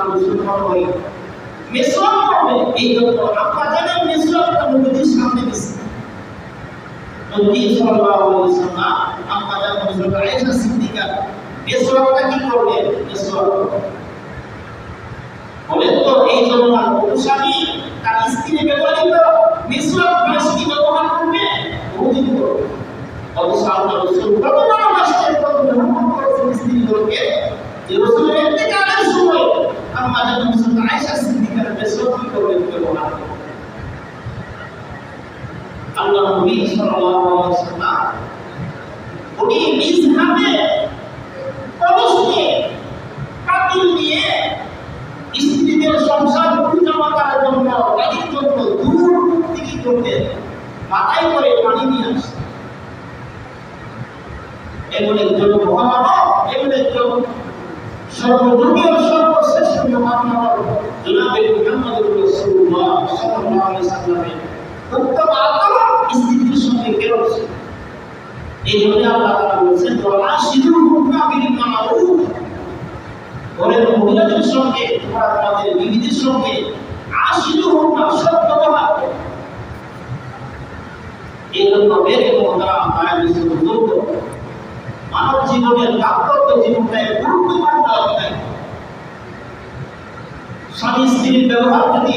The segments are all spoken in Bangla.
মুসলমান হই মিসওয়াক করবে এই জন্য আপনারা জানেন মিসওয়াকটা নবীর সামনে দিছে নবী সাল্লাল্লাহু আলাইহি ওয়াসাল্লাম আপনারা হযরত আয়েশা সিদ্দিকা মিসওয়াকটা কি করবেন মিসওয়াক বলেন তো এই জন্য পুরুষানি তার স্ত্রী ব্যবহৃত মিসওয়াক ব্রাশটি ব্যবহার করবে বহুদিন করবে অবশ্য আল্লাহ রাসূল কতবার মাসের পর ভ্রমণ করেছেন স্ত্রীদেরকে যে রাসূলের ইন্তেকালের সময় আমাদের হযরত আয়েশা সিদ্দিকার মিসওয়াক কি করবেন ব্যবহার আল্লাহ নবী সাল্লাল্লাহু আলাইহি ওয়াসাল্লাম উনি নিজ হাতে কলস নিয়ে পাতিল নিয়ে স্ত্রীদের সংসার পরিচালনা করার জন্য বাড়ির জন্য দূর থেকে করতে মাথায় করে পানি নিয়ে আসে এমন একজন মহামানব এমন একজন সর্বযুগীয় সর্বশ্রেষ্ঠ মহামানব জনাবে মুহাম্মদুর রাসূলুল্লাহ সাল্লাল্লাহু আলাইহি ওয়াসাল্লামের উত্তম আচরণ স্ত্রীদের সঙ্গে কেরোছে এই জন্য আল্লাহ তাআলা বলেছেন ওয়ালা শিরুহুন্না বিল মারুফ ঘরের মহিলাদের সঙ্গে তোমরা তোমাদের বিবিদের সঙ্গে আশিরুহুন্না সৎ ব্যবহার করো এই জন্য মেরে মোহতারাম মায়ের বুজুর্গ মানব জীবনের দাম্পত্য জীবনটায় গুরুত্বপূর্ণ অধ্যায় স্বামী স্ত্রীর ব্যবহার যদি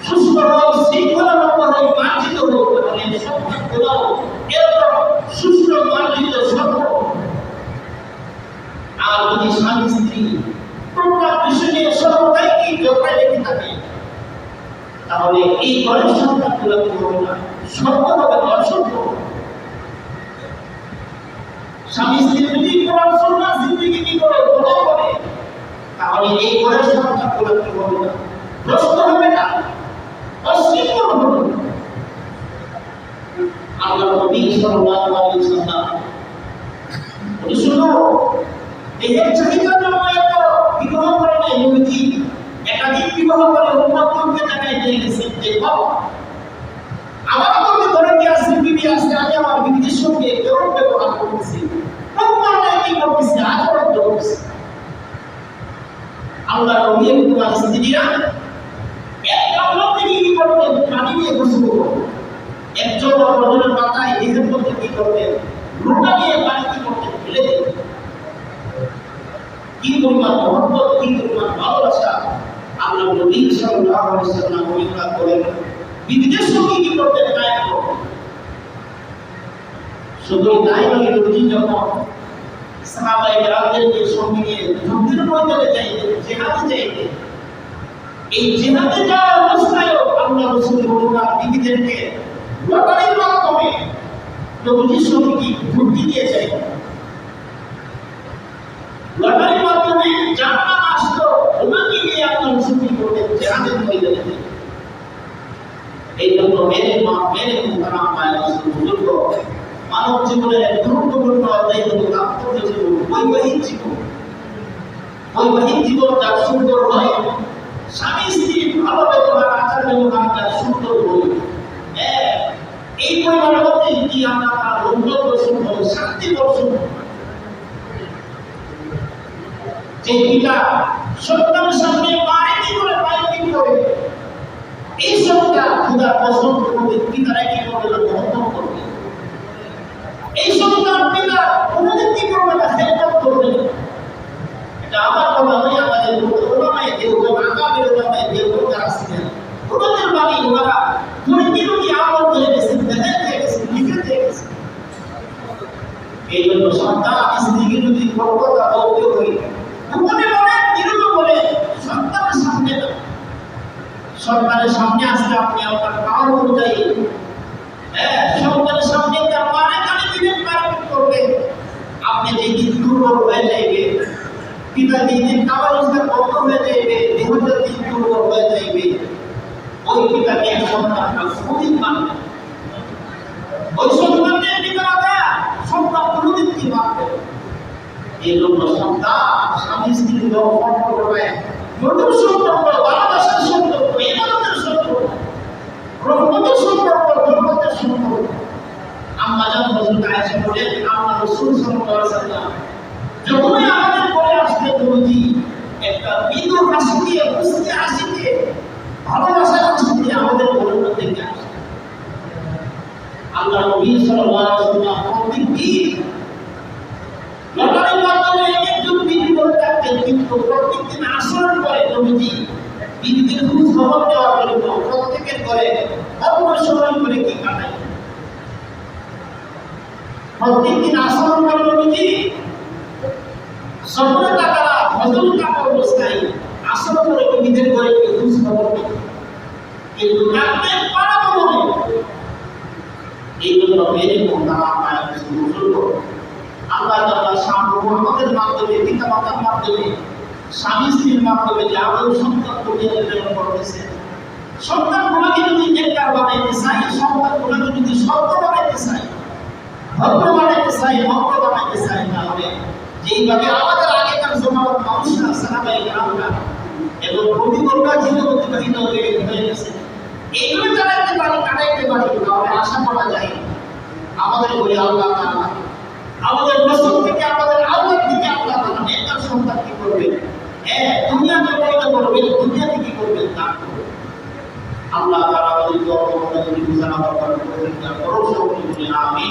সুস্থ হোক শৃঙ্খলাবদ্ধ হোক মার্জিত হোক তাহলে সম্পর্কগুলো এরকম সুস্থ মার্জিত সম্পর্ক আর যদি স্বামী স্ত্রী প্রত্যেক বিষয়ে সর্বদাই কি ঝগড়া লেগে থাকে তাহলে এই ঘরের সন্তানগুলো কি হবে না সত্য হবে না অসত্য স্বামী স্ত্রী যদি কোরআন সুন্নাহ জিন্দেগি কি করে ফলো করে তাহলে এই ঘরের সন্তানগুলো কি হবে না নষ্ট হবে না অশৃঙ্খল হবে আল্লাহ নবী সাল্লাল্লাহু আলাইহি ওয়াসাল্লাম উনি শুনো দেহের চাহিদার জন্য এত বিবাহ করে নাই নবীজি একাধিক বিবাহ করে উম্মতকে জানাই দিয়ে গেছেন যে আমার মধ্যে ধরে কি আছে বিবি আছে আমি আমার বিবিদের সঙ্গে কেমন ব্যবহার করতেছি প্রত্যেকটা কি করতেছি আচরণ করতেছি আল্লাহ নবী এবং তার স্ত্রীরা একটা মধ্যে কি করতেন পানি নিয়ে গোসল করতেন একজন অপরজনের মাথায় দেহের মধ্যে কি করতেন লোটা নিয়ে পানি কি করতেন ফেলে দিতেন কি পরিমাণ মহব্বত কি পরিমাণ ভালোবাসা আল্লাহ নবী সাল্লাল্লাহু আলাইহি ওয়াসাল্লাম পরিমাণ করেন বিবিদের সঙ্গে কি করতেন কায়েম করতেন শুধু তাই নয় নবী যখন সাহাবায়ে কেরামদেরকে সঙ্গে নিয়ে যুদ্ধের ময়দানে যাইতেন জিহাদে যাইতেন এই জিহাদে যাওয়ার অবস্থায়ও আল্লাহ রাসূল ওনার বিবিদেরকে লটারির মাধ্যমে নবীর সঙ্গে কি ভর্তি দিয়ে যাইতেন লটারির মাধ্যমে জান্নাত আসতো ওনাকে নিয়ে আপনার শুরু করতেন জিহাদের ময়দানে এই জন্য মেরে মুহতারাম মায়ের বুজুর্গ মানব জীবনের এক গুরুত্বপূর্ণ অধ্যায় হলো দাম্পত্য জীবন বৈবাহিক জীবন যার সুন্দর হয় স্বামী স্ত্রী ভালো ব্যবহার আচার ব্যবহার যার সুন্দর হয় এই পরিবারের মধ্যে কি আমরা তার বন্ধুত্ব সুন্দর শান্তি দর্শন যে পিতা সন্তানের সামনে মারে কি করে পায়ে কি করে এই সবটা খুদা পছন্দ করবে পিতারা কি করবে গ্রহণ করবে এই সন্তান পিতা কোনদিন কি করবে না হেল্প করবে এটা আমার কথা নয় আমাদের ওলামায়ে দেওবন্দ আগামী ওলামায়ে দেওবন্দ যারা ছিলেন ওনাদের বাণী ওনারা পরিপূর্ণ আমল করে গেছেন দেখেন লিখে দিয়ে গেছেন এই জন্য সন্তান স্ত্রীকে যদি কথা বলতে হয় মনে মনে নিরূপ বলে সন্তানের সামনে সন্তানের সামনে আসলে আপনি আপনার পাওয়ার অনুযায়ী সন্তানের সামনে তার মানে কানে দিবেন পারবেন করবে আপনি যেদিন দুর্বল হয়ে যাইবে পিতা যেদিন খাবার রোজগার বন্ধ হয়ে যাইবে দেহটা দিন দুর্বল হয়ে যাইবে ওই পিতাকে সন্তান কোনদিন মানবে ওই সন্তানের পিতা সন্তান কোনদিন কি মানবে এই জন্য সন্তান স্বামী স্ত্রীর সম্পর্ক নয় মধুর সম্পর্ক ভালোবাসার সম্পর্ক ইবাদতের সম্পর্ক রহমতের সম্পর্ক বরকতের সম্পর্ক আম্মা জান হযরত আয়েশা বলেন আল্লাহ রাসূল সাল্লাল্লাহু আলাইহি ওয়াসাল্লাম যখনই আমাদের পরে আসতে নবীজি একটা মৃদু হাসিয়ে খুশিতে হাসিতে ভালোবাসার হাসিতে আমাদের মনের মধ্যে নিয়ে আসে। আল্লাহ নবী সাল্লাল্লাহু আলাইহি ওয়াসাল্লাম প্রত্যেকদিন লটারির মাধ্যমে একজন বিধি করে থাকতেন, কিন্তু প্রত্যেকদিন আচরণ করে নবীজি বিধির খোঁজ খবর দেওয়ার জন্য প্রত্যেকের ঘরে অল্প সময় করে কি কাটায়। প্রত্যেকদিন আচরণ করে নবীজি সফরে টাকারা হজম টাকা অবস্থায় আচরণ করে বিধির ঘরে খোঁজ খবর দেয়, কিন্তু রাখতে পারবো মনে। এই জন্য মেরে মোহতারা মায়ের বুজুর্গ আল্লাহ তাআলা শাহ মুহাম্মদের মাধ্যমে, পিতা মাতার মাধ্যমে, স্বামী স্ত্রীর মাধ্যমে যে আদম সন্তান দুনিয়াতে প্রেরণ করতেছে, সন্তানগুলোকে যদি নেককার বানাইতে চাই, সন্তানগুলোকে যদি সত্য বানাইতে চাই, ভদ্র বানাইতে চাই, ভক্ত বানাইতে চাই, তাহলে যেইভাবে আমাদের আগেকার জমানার মানুষরা সাহাবায়ে কেরামরা এবং নবীগণরা জীবন অতিবাহিত হয়ে গেছে, এইগুলো চালাইতে পারি, কাটাইতে পারি, তাহলে আশা করা যায় আমাদের ঘরে আল্লাহ তাআলা আমাদের নসল থেকে, আমাদের আল্লাহ থেকে আল্লাহ তাআলা নেককার সন্তান কি করবে, দুনিয়াতে পয়দা করবে, দুনিয়া থেকে করবেন তা আল্লাহ তাআলা আমাদের দোয়া কবুল করে, বুঝানো করার তৌফিক দান করুন। সকলে বলি আমিন।